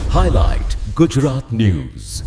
Highlight Gujarat News.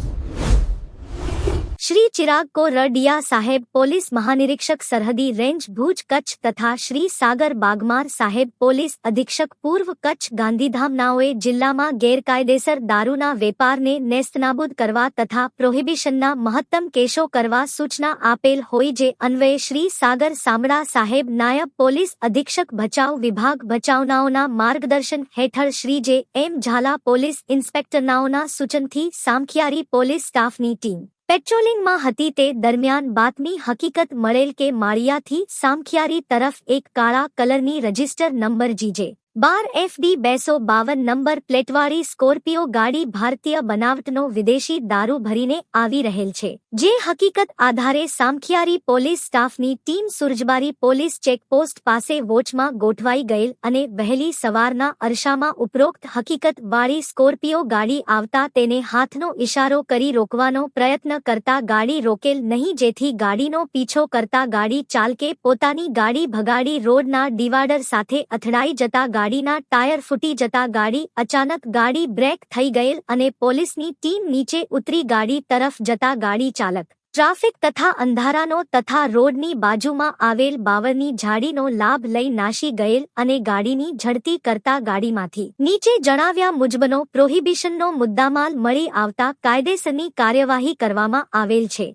Shri चिराग कोरडिया साहेब police મહાનિરીક્ષક સરહદી range Bhuj Kutch તથા શ્રી સાગર બાગમાર સાહેબ પોલીસ અધિક્ષક પૂર્વ કચ્છ ગાંધીધામનાઓએ જિલ્લામાં ગેરકાયદેસર દારૂના વેપારને નેસ્તનાબૂદ કરવા તથા પ્રોહિબિશનના મહત્તમ કેસો કરવા સૂચના આપેલ હોય જે અન્વયે શ્રી સાગર સામડા સાહેબ નાયબ પોલીસ અધિક્ષક ભચાઉ વિભાગ ભચાઉનાઓના માર્ગદર્શન હેઠળ શ્રી જે એમ ઝાલા પોલીસ ઇન્સ્પેક્ટરનાઓના સૂચનથી સામખિયારી પોલીસ સ્ટાફની ટીમ પેટ્રોલિંગમાં હતી તે દરમિયાન બાતમી હકીકત મળેલ કે માળિયાથી સામખિયારી તરફ એક કાળા કલરની રજિસ્ટર નંબર GJ 12 FD 252 નંબર પ્લેટવાળી સ્કોર્પિયો ગાડી ભારતીય બનાવટનો વિદેશી દારૂ ભરીને આવી રહેલ છે જે હકીકત આધારે સામખિયારી પોલીસ સ્ટાફની ટીમ સુરજબારી પોલીસ ચેકપોસ્ટ પાસે વોચમાં ગોઠવાઈ ગયેલ અને વહેલી સવારના અરસામાં ઉપરોક્ત હકીકત વાળી સ્કોર્પિયો ગાડી આવતા તેને હાથનો ઇશારો કરી રોકવાનો પ્રયત્ન કરતા ગાડી રોકેલ નહીં જેથી ગાડીનો પીછો કરતા ગાડી ચાલકે પોતાની ગાડી ભગાડી રોડના ડિવાઈડર સાથે અથડાઈ જતા ગાડીના ટાયર ફૂટી જતા ગાડી અચાનક ગાડી બ્રેક થઈ ગયેલ અને પોલીસની ટીમ નીચે ઉતરી ગાડી તરફ જતા ગાડી ચાલક ટ્રાફિક તથા અંધારાનો તથા રોડની બાજુમાં આવેલ બાવળની ઝાડીનો લાભ લઈ નાશી ગયેલ અને ગાડીની ઝડતી કરતા ગાડીમાંથી નીચે જણાવ્યા મુજબનો પ્રોહિબિશનનો મુદ્દામાલ મળી આવતા કાયદેસરની કાર્યવાહી કરવામાં આવેલ છે.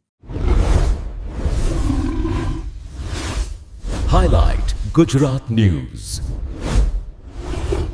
Highlight Gujarat News.